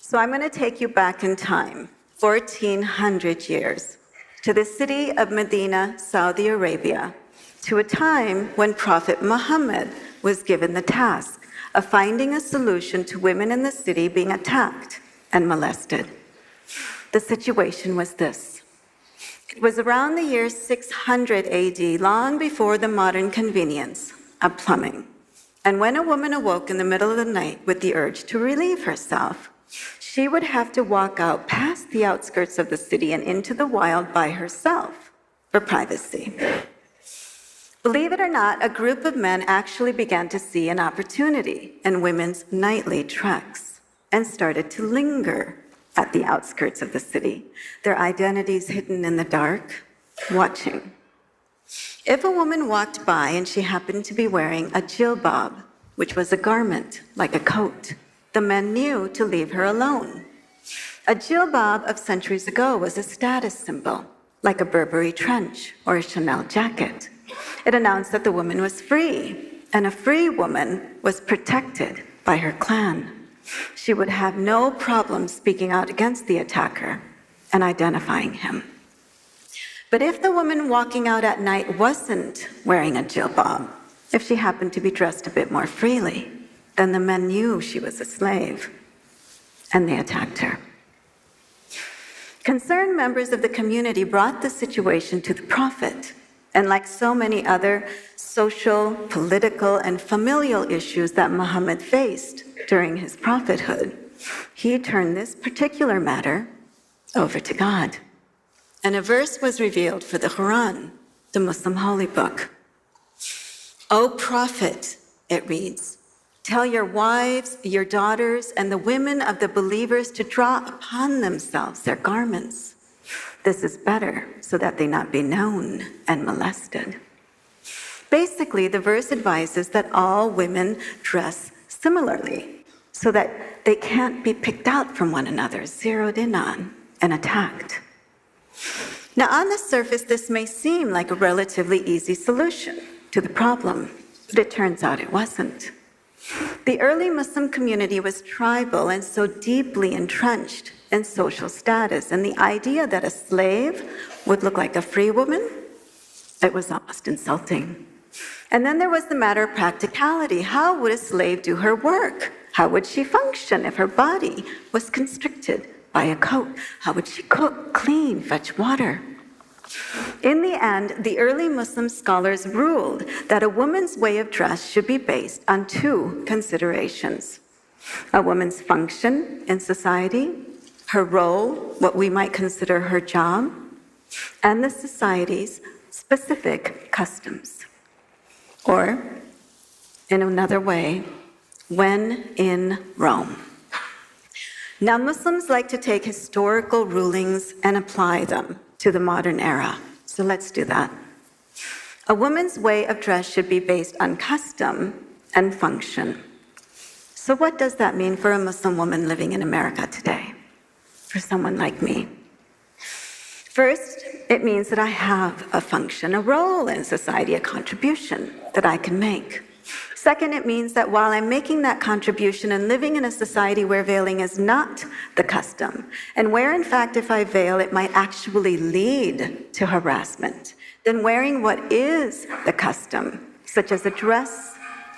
So I'm going to take you back in time, 1400 years, to the city of Medina, Saudi Arabia, to a time when Prophet Muhammad was given the task of finding a solution to women in the city being attacked and molested. The situation was this. It was around the year 600 AD, long before the modern convenience of plumbing. And when a woman awoke in the middle of the night with the urge to relieve herself, she would have to walk out past the outskirts of the city and into the wild by herself for privacy. Believe it or not, a group of men actually began to see an opportunity in women's nightly treks and started to linger at the outskirts of the city, their identities hidden in the dark, watching. If a woman walked by and she happened to be wearing a jilbab, which was a garment like a coat, the men knew to leave her alone. A jilbab of centuries ago was a status symbol, like a Burberry trench or a Chanel jacket. It announced that the woman was free, and a free woman was protected by her clan. She would have no problem speaking out against the attacker and identifying him. But if the woman walking out at night wasn't wearing a jilbab, if she happened to be dressed a bit more freely, then the men knew she was a slave, and they attacked her. Concerned members of the community brought the situation to the Prophet, and like so many other social, political, and familial issues that Muhammad faced during his prophethood, he turned this particular matter over to God. And a verse was revealed for the Quran, the Muslim holy book. O Prophet, it reads, tell your wives, your daughters, and the women of the believers to draw upon themselves their garments. This is better, so that they not be known and molested. Basically, the verse advises that all women dress similarly, so that they can't be picked out from one another, zeroed in on, and attacked. Now, on the surface, this may seem like a relatively easy solution to the problem, but it turns out it wasn't. The early Muslim community was tribal and so deeply entrenched in social status, and the idea that a slave would look like a free woman, it was almost insulting. And then there was the matter of practicality. How would a slave do her work? How would she function if her body was constricted by a coat? How would she cook, clean, fetch water? In the end, the early Muslim scholars ruled that a woman's way of dress should be based on two considerations: a woman's function in society, her role, what we might consider her job, and the society's specific customs. Or, in another way, when in Rome. Now, Muslims like to take historical rulings and apply them to the modern era. So let's do that. A woman's way of dress should be based on custom and function. So what does that mean for a Muslim woman living in America today? For someone like me? First, it means that I have a function, a role in society, a contribution that I can make. Second, it means that while I'm making that contribution and living in a society where veiling is not the custom, and where, in fact, if I veil, it might actually lead to harassment, then wearing what is the custom, such as a dress,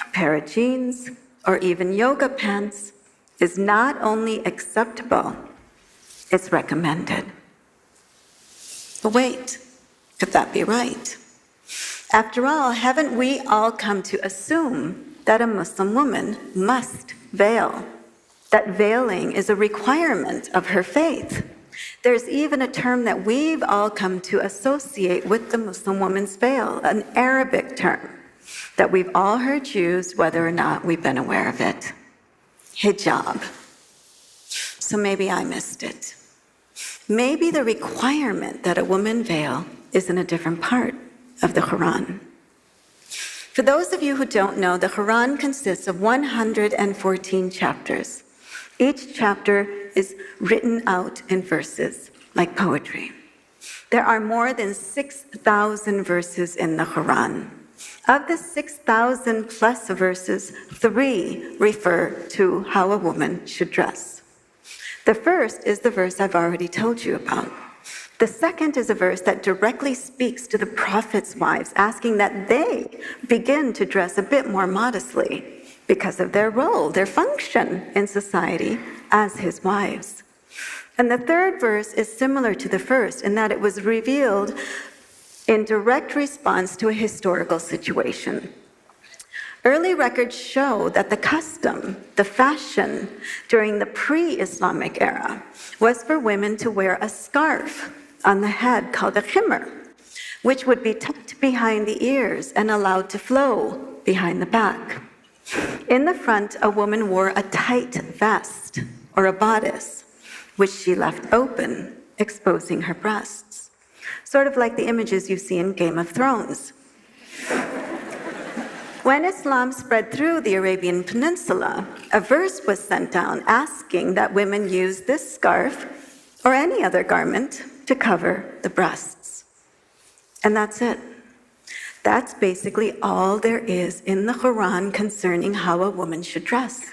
a pair of jeans, or even yoga pants, is not only acceptable, it's recommended. But wait, could that be right? After all, haven't we all come to assume that a Muslim woman must veil? That veiling is a requirement of her faith. There's even a term that we've all come to associate with the Muslim woman's veil, an Arabic term that we've all heard used whether or not we've been aware of it. Hijab. So maybe I missed it. Maybe the requirement that a woman veil is in a different part of the Quran. For those of you who don't know, the Quran consists of 114 chapters. Each chapter is written out in verses, like poetry. There are more than 6,000 verses in the Quran. Of the 6,000 plus verses, 3 refer to how a woman should dress. The first is the verse I've already told you about. The second is a verse that directly speaks to the prophet's wives, asking that they begin to dress a bit more modestly because of their role, their function in society as his wives. And the third verse is similar to the first in that it was revealed in direct response to a historical situation. Early records show that the custom, the fashion during the pre-Islamic era was for women to wear a scarf on the head called a khimar, which would be tucked behind the ears and allowed to flow behind the back. In the front, a woman wore a tight vest or a bodice, which she left open, exposing her breasts, sort of like the images you see in Game of Thrones. When Islam spread through the Arabian Peninsula, a verse was sent down asking that women use this scarf or any other garment to cover the breasts. And that's it. That's basically all there is in the Quran concerning how a woman should dress.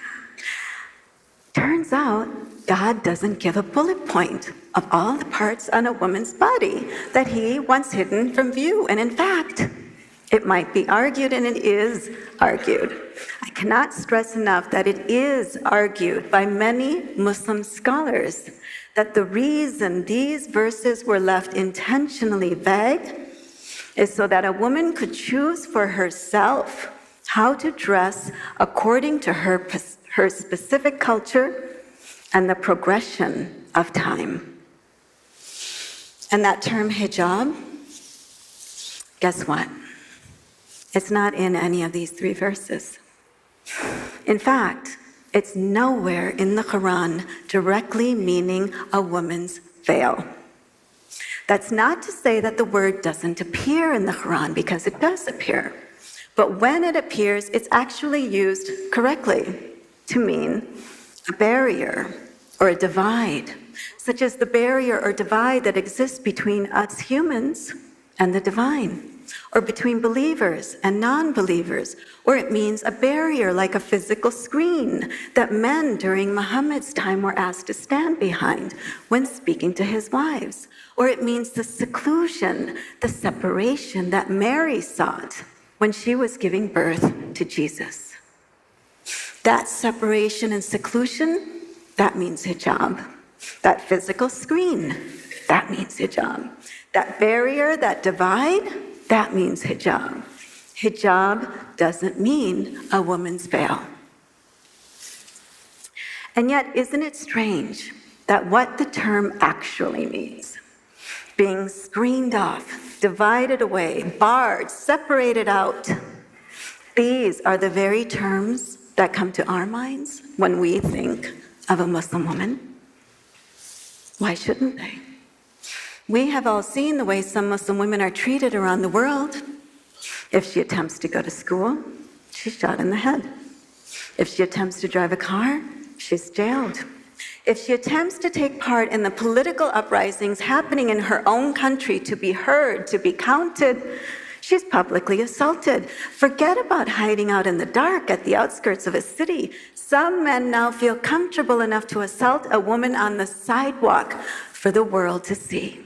Turns out, God doesn't give a bullet point of all the parts on a woman's body that he wants hidden from view. And in fact, it might be argued, and it is argued. I cannot stress enough that it is argued by many Muslim scholars that the reason these verses were left intentionally vague is so that a woman could choose for herself how to dress according to her specific culture and the progression of time. And that term hijab, guess what? It's not in any of these three verses. In fact, it's nowhere in the Quran directly meaning a woman's veil. That's not to say that the word doesn't appear in the Quran, because it does appear. But when it appears, it's actually used correctly to mean a barrier or a divide, such as the barrier or divide that exists between us humans and the divine, or between believers and non-believers, or it means a barrier like a physical screen that men during Muhammad's time were asked to stand behind when speaking to his wives, or it means the seclusion, the separation that Mary sought when she was giving birth to Jesus. That separation and seclusion, that means hijab. That physical screen, that means hijab. That barrier, that divide, that means hijab. Hijab doesn't mean a woman's veil. And yet, isn't it strange that what the term actually means, being screened off, divided away, barred, separated out, these are the very terms that come to our minds when we think of a Muslim woman? Why shouldn't they? We have all seen the way some Muslim women are treated around the world. If she attempts to go to school, she's shot in the head. If she attempts to drive a car, she's jailed. If she attempts to take part in the political uprisings happening in her own country to be heard, to be counted, she's publicly assaulted. Forget about hiding out in the dark at the outskirts of a city. Some men now feel comfortable enough to assault a woman on the sidewalk for the world to see.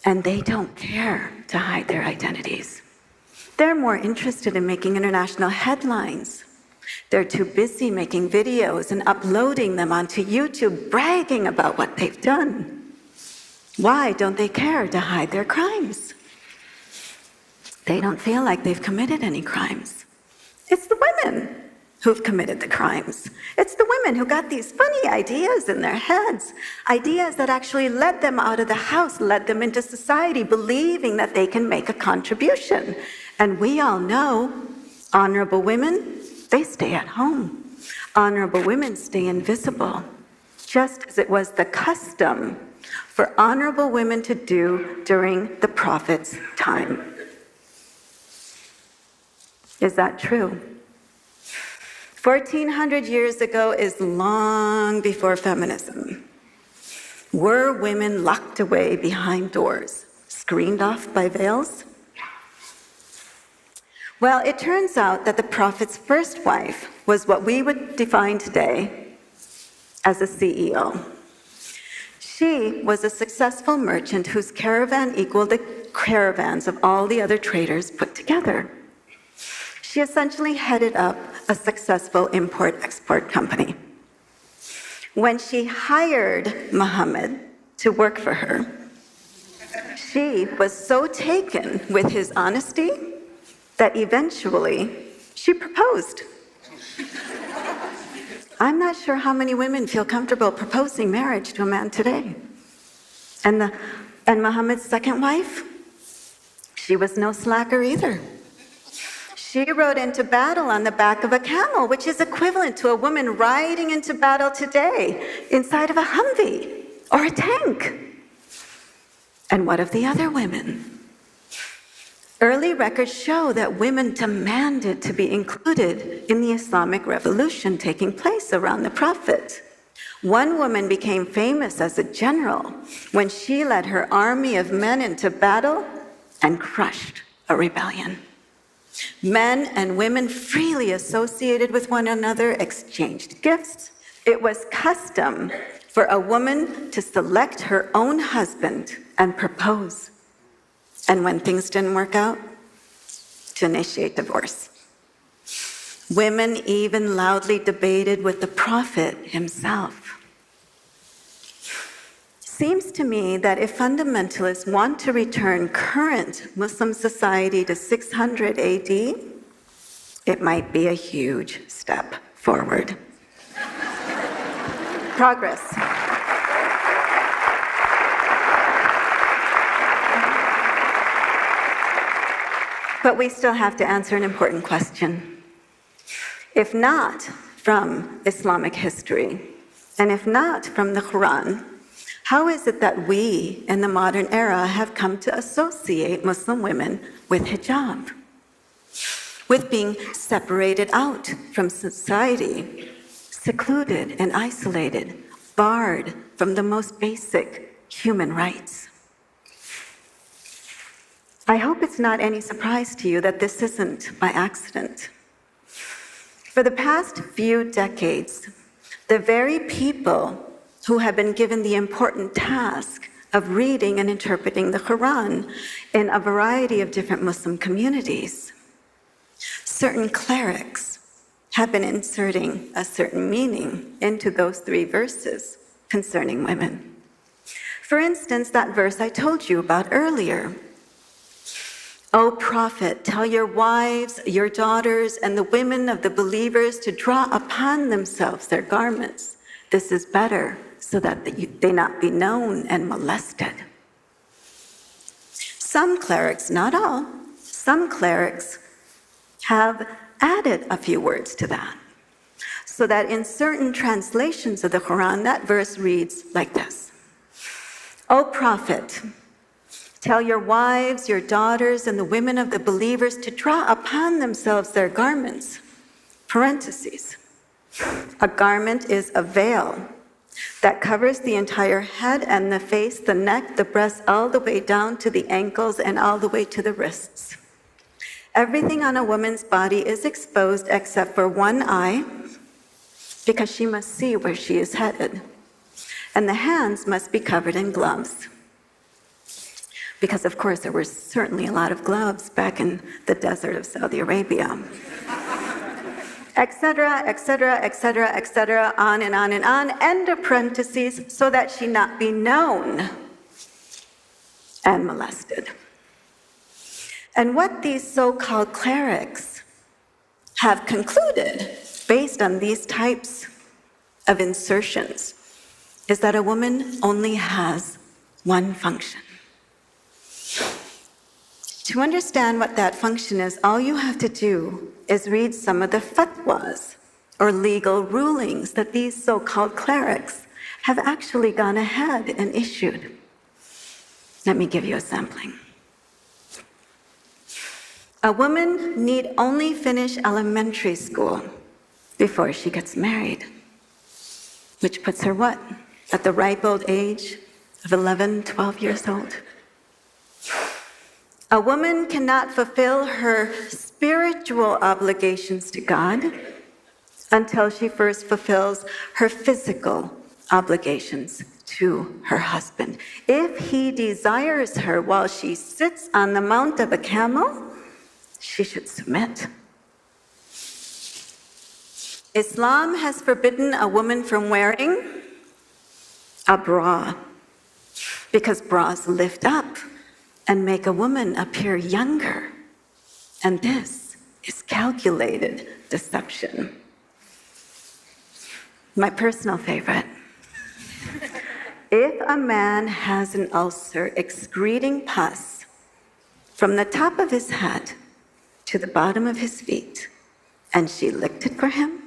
And they don't care to hide their identities. They're more interested in making international headlines. They're too busy making videos and uploading them onto YouTube, bragging about what they've done. Why don't they care to hide their crimes? They don't feel like they've committed any crimes. It's the women who've committed the crimes. It's the women who got these funny ideas in their heads, ideas that actually led them out of the house, led them into society, believing that they can make a contribution. And we all know honorable women, they stay at home. Honorable women stay invisible, just as it was the custom for honorable women to do during the Prophet's time. Is that true? 1,400 years ago is long before feminism. Were women locked away behind doors, screened off by veils? Well, it turns out that the Prophet's first wife was what we would define today as a CEO. She was a successful merchant whose caravan equaled the caravans of all the other traders put together. She essentially headed up a successful import-export company. When she hired Muhammad to work for her, she was so taken with his honesty that eventually she proposed. I'm not sure how many women feel comfortable proposing marriage to a man today. And Muhammad's second wife, she was no slacker either. She rode into battle on the back of a camel, which is equivalent to a woman riding into battle today inside of a Humvee or a tank. And what of the other women? Early records show that women demanded to be included in the Islamic revolution taking place around the Prophet. One woman became famous as a general when she led her army of men into battle and crushed a rebellion. Men and women freely associated with one another, exchanged gifts. It was custom for a woman to select her own husband and propose. And when things didn't work out, to initiate divorce. Women even loudly debated with the Prophet himself. Seems to me that if fundamentalists want to return current Muslim society to 600 AD, it might be a huge step forward. Progress. But we still have to answer an important question. If not from Islamic history, and if not from the Quran, how is it that we, in the modern era, have come to associate Muslim women with hijab, with being separated out from society, secluded and isolated, barred from the most basic human rights? I hope it's not any surprise to you that this isn't by accident. For the past few decades, the very people who have been given the important task of reading and interpreting the Quran in a variety of different Muslim communities, certain clerics have been inserting a certain meaning into those 3 verses concerning women. For instance, that verse I told you about earlier. O Prophet, tell your wives, your daughters, and the women of the believers to draw upon themselves their garments. This is better, so that they not be known and molested. Some clerics, not all, some clerics have added a few words to that, so that in certain translations of the Quran, that verse reads like this. O Prophet, tell your wives, your daughters, and the women of the believers to draw upon themselves their garments. Parentheses. A garment is a veil that covers the entire head and the face, the neck, the breasts, all the way down to the ankles and all the way to the wrists. Everything on a woman's body is exposed except for one eye, because she must see where she is headed. And the hands must be covered in gloves. Because, of course, there were certainly a lot of gloves back in the desert of Saudi Arabia. Etc., etc., etc., etc., on and on and on, end of parentheses, so that she not be known and molested. And what these so-called clerics have concluded, based on these types of insertions, is that a woman only has one function. To understand what that function is, all you have to do is read some of the fatwas, or legal rulings, that these so-called clerics have actually gone ahead and issued. Let me give you a sampling. A woman need only finish elementary school before she gets married, which puts her what? At the ripe old age of 11, 12 years old. A woman cannot fulfill her spiritual obligations to God until she first fulfills her physical obligations to her husband. If he desires her while she sits on the mount of a camel, she should submit. Islam has forbidden a woman from wearing a bra because bras lift up and make a woman appear younger. And this is calculated deception. My personal favorite. If a man has an ulcer excreting pus from the top of his head to the bottom of his feet, and she licked it for him,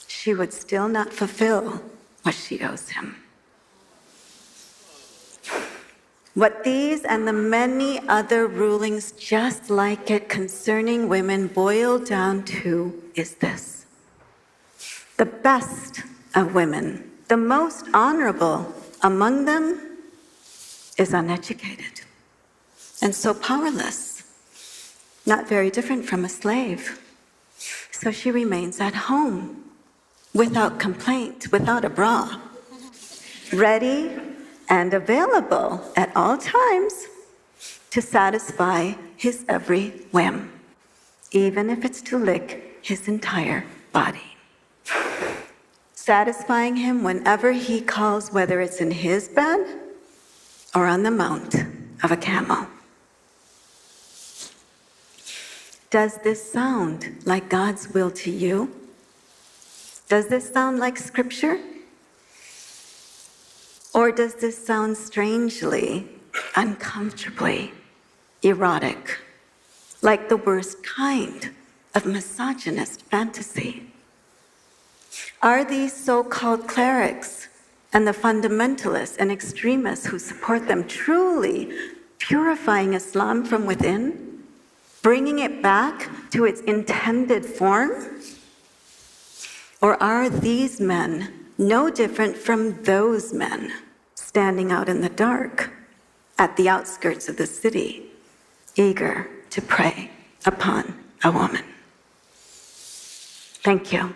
she would still not fulfill what she owes him. What these and the many other rulings just like it concerning women boil down to is this: the best of women, the most honorable among them, is uneducated and so powerless, not very different from a slave. So she remains at home without complaint, without a bra, ready and available at all times to satisfy his every whim, even if it's to lick his entire body. Satisfying him whenever he calls, whether it's in his bed or on the mount of a camel. Does this sound like God's will to you? Does this sound like scripture? Or does this sound strangely, uncomfortably erotic, like the worst kind of misogynist fantasy? Are these so-called clerics and the fundamentalists and extremists who support them truly purifying Islam from within, bringing it back to its intended form? Or are these men no different from those men standing out in the dark at the outskirts of the city, eager to prey upon a woman? Thank you.